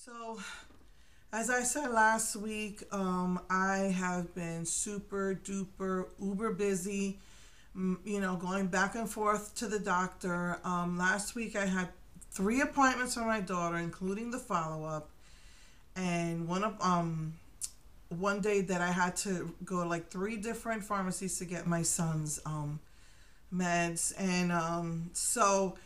So, as I said last week, I have been super duper uber busy, going back and forth to the doctor. Last week I had three appointments for my daughter, including the follow up, and one day that I had to go to like three different pharmacies to get my son's meds, and so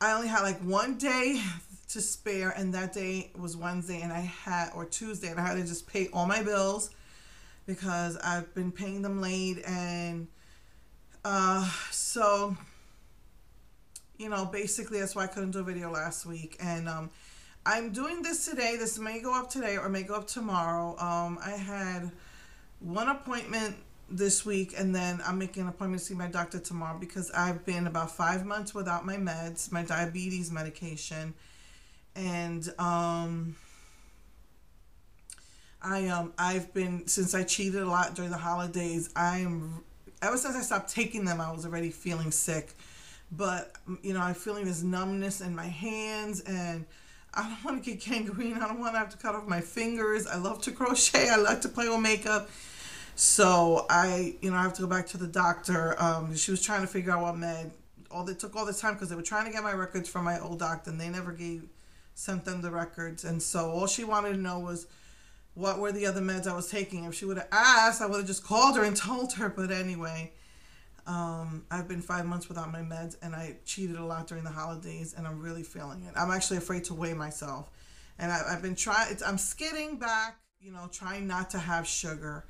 I only had like one day to spare, and that day was Wednesday, and I had or Tuesday, and I had to just pay all my bills because I've been paying them late, and so basically that's why I couldn't do a video last week, and I'm doing this today. This may go up today or may go up tomorrow. I had one appointment this week, and then I'm making an appointment to see my doctor tomorrow because I've been about 5 months without my meds, my diabetes medication, and I've been, since I cheated a lot during the holidays. Ever since I stopped taking them, I was already feeling sick, but I'm feeling this numbness in my hands, and I don't want to get gangrene. I don't want to have to cut off my fingers. I love to crochet. I like to play with makeup. So I have to go back to the doctor. She was trying to figure out what med. It took all this time because they were trying to get my records from my old doctor, and they never sent them the records. And so all she wanted to know was what were the other meds I was taking. If she would have asked, I would have just called her and told her. But anyway, I've been 5 months without my meds, and I cheated a lot during the holidays, and I'm really feeling it. I'm actually afraid to weigh myself, and I've been trying. I'm skidding back, trying not to have sugar.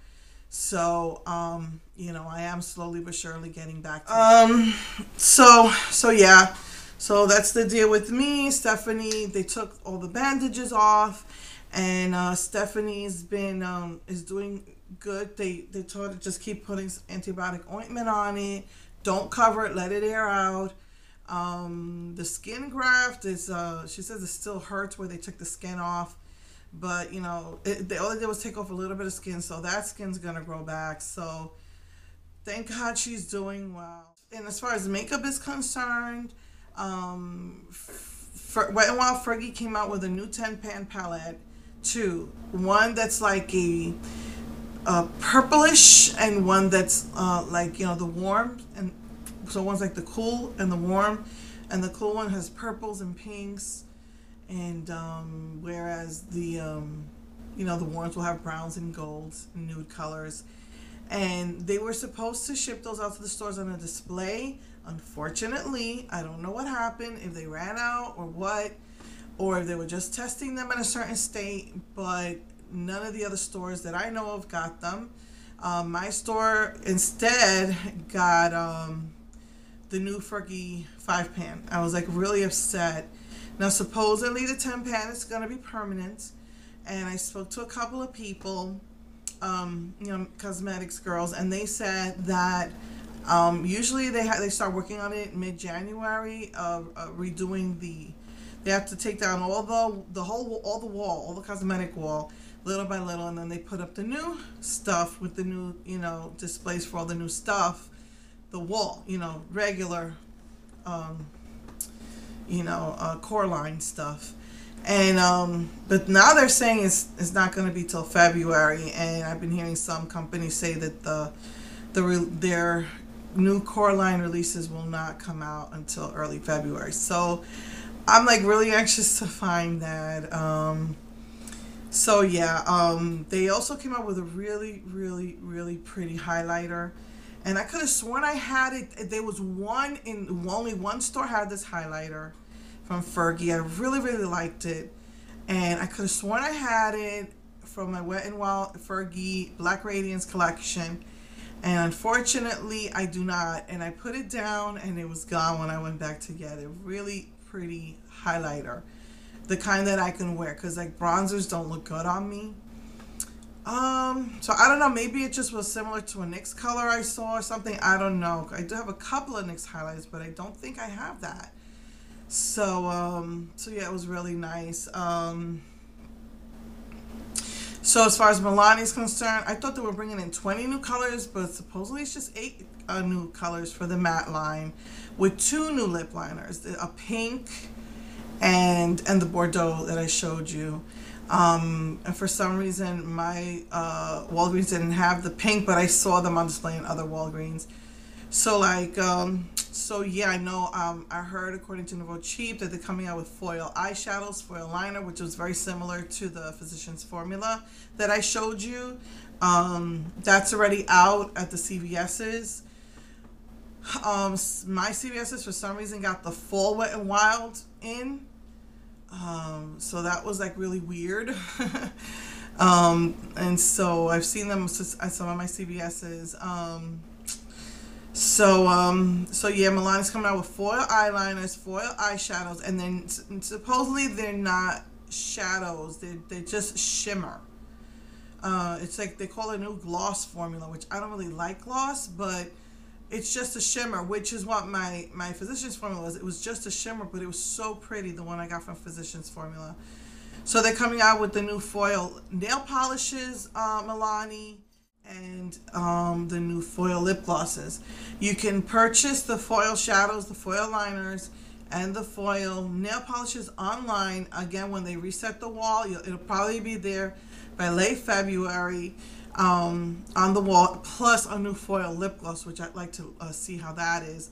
So, I am slowly but surely getting back to so yeah. So that's the deal with me. Stephanie, they took all the bandages off, and Stephanie's been is doing good. They told her to just keep putting antibiotic ointment on it. Don't cover it, let it air out. The skin graft is she says it still hurts where they took the skin off. But they all they did was take off a little bit of skin, so that skin's gonna grow back. So thank God she's doing well. And as far as makeup is concerned, Wet n Wild Fergie came out with a new 10-pan palette, two. One that's like a purplish, and one that's like the warm, and so one's like the cool and the warm, and the cool one has purples and pinks. And whereas the the warms will have browns and golds and nude colors, and they were supposed to ship those out to the stores on a display. Unfortunately, I don't know what happened, if they ran out or what, or if they were just testing them in a certain state, but none of the other stores that I know of got them. My store instead got the new Fergie 5-pan. I was like really upset. Now, supposedly the 10-pan is going to be permanent, and I spoke to a couple of people, cosmetics girls, and they said that usually they start working on it mid-January, redoing they have to take down all the wall, all the cosmetic wall, little by little, and then they put up the new stuff with the new displays for all the new stuff, the wall, regular. Core line stuff, and but now they're saying it's not going to be till February, and I've been hearing some companies say that their new core line releases will not come out until early February. So I'm like really anxious to find that. So yeah, they also came out with a really, really, really pretty highlighter. And I could have sworn I had it. There was only one store had this highlighter from Fergie. I really, really liked it. And I could have sworn I had it from my Wet n Wild Fergie Black Radiance collection. And unfortunately, I do not. And I put it down, and it was gone when I went back to get it. Really pretty highlighter. The kind that I can wear, because like bronzers don't look good on me. So I don't know, maybe it just was similar to a NYX color I saw or something. I don't know. I do have a couple of NYX highlights, but I don't think I have that. So yeah, it was really nice. So as far as Milani is concerned, I thought they were bringing in 20 new colors, but supposedly it's just 8 new colors for the matte line, with 2 new lip liners, a pink and the Bordeaux that I showed you. And for some reason, my Walgreens didn't have the pink, but I saw them on display in other Walgreens. So like, so yeah, I know. I heard according to Nouveau Cheap that they're coming out with foil eyeshadows, foil liner, which was very similar to the Physicians Formula that I showed you. That's already out at the CVS's. My CVS's for some reason got the fall Wet and Wild in. So that was like really weird. And so I've seen them at some of my CVS's. So yeah, Milani's coming out with foil eyeliners, foil eyeshadows, and then supposedly they're not shadows. They're just shimmer. It's like they call it a new gloss formula, which I don't really like gloss, but it's just a shimmer, which is what my Physicians Formula was. It was just a shimmer, but it was so pretty, the one I got from Physicians Formula. So they're coming out with the new foil nail polishes, Milani, and the new foil lip glosses. You can purchase the foil shadows, the foil liners, and the foil nail polishes online. Again, when they reset the wall, it'll probably be there by late February. On the wall, plus a new foil lip gloss, which I'd like to see how that is.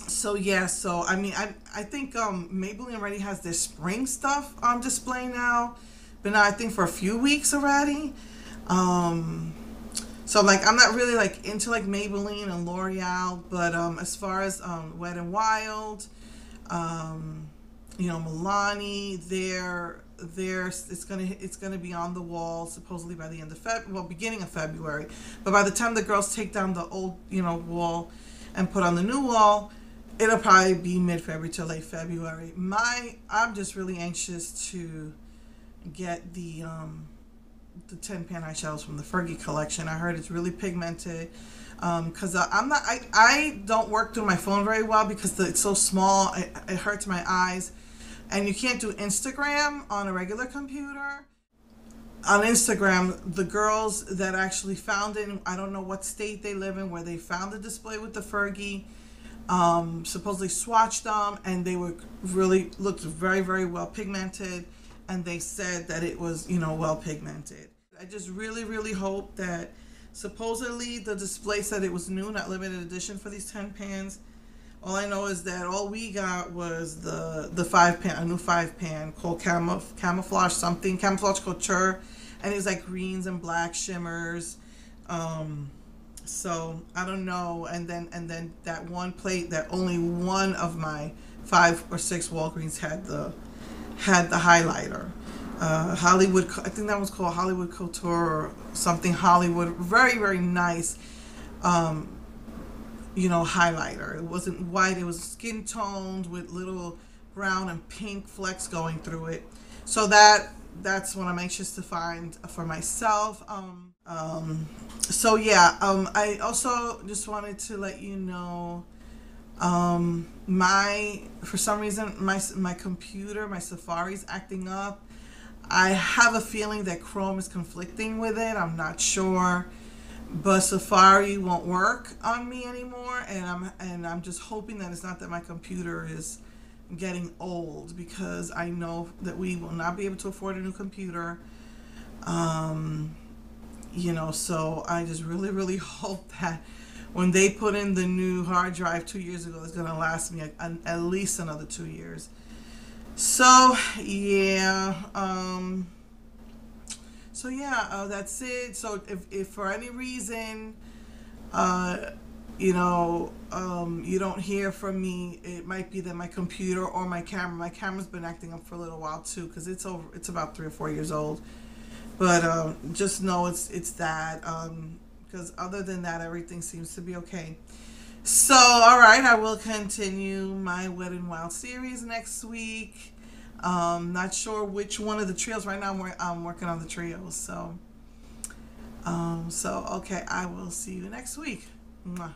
So yeah, so I mean, I think Maybelline already has their spring stuff on display now, but now I think for a few weeks already. So like I'm not really like into like Maybelline and L'Oreal, but as far as Wet and Wild, you know, Milani, it's gonna be on the wall supposedly by the end of beginning of February. But by the time the girls take down the old, you know, wall and put on the new wall, it'll probably be mid-February to late February. I'm just really anxious to get the 10-pan eyeshadows from the Fergie collection. I heard it's really pigmented. Because I don't work through my phone very well because it's so small. It hurts my eyes. And you can't do Instagram on a regular computer. On Instagram, the girls that actually found it, I don't know what state they live in, where they found the display with the Fergie, supposedly swatched them, and they looked very, very well pigmented, and they said that it was, you know, well pigmented. I just really, really hope that supposedly the display said it was new, not limited edition for these 10 pans. All I know is that all we got was the 5-pan, a new 5-pan called Camouflage Couture, and it was like greens and black shimmers. So I don't know. And then that one plate that only one of my 5 or 6 Walgreens had the highlighter. Hollywood, I think that was called Hollywood Couture or something. Hollywood, very, very nice. You know, highlighter. It wasn't white, it was skin toned with little brown and pink flecks going through it. So that's what I'm anxious to find for myself. So yeah, I also just wanted to let you know, for some reason my computer, my Safari's acting up. I have a feeling that Chrome is conflicting with it. I'm not sure. But Safari won't work on me anymore, and I'm just hoping that it's not that my computer is getting old, because I know that we will not be able to afford a new computer. You know, so I just really, really hope that when they put in the new hard drive 2 years ago, it's going to last me at least another 2 years. So yeah, that's it. So if for any reason, you know, you don't hear from me, it might be that my computer or my camera's been acting up for a little while too, because it's about 3 or 4 years old. But just know it's that, because other than that, everything seems to be okay. So, all right, I will continue my Wet and Wild series next week. Not sure which one of the trios. Right now I'm working on the trios. So okay, I will see you next week. Mwah.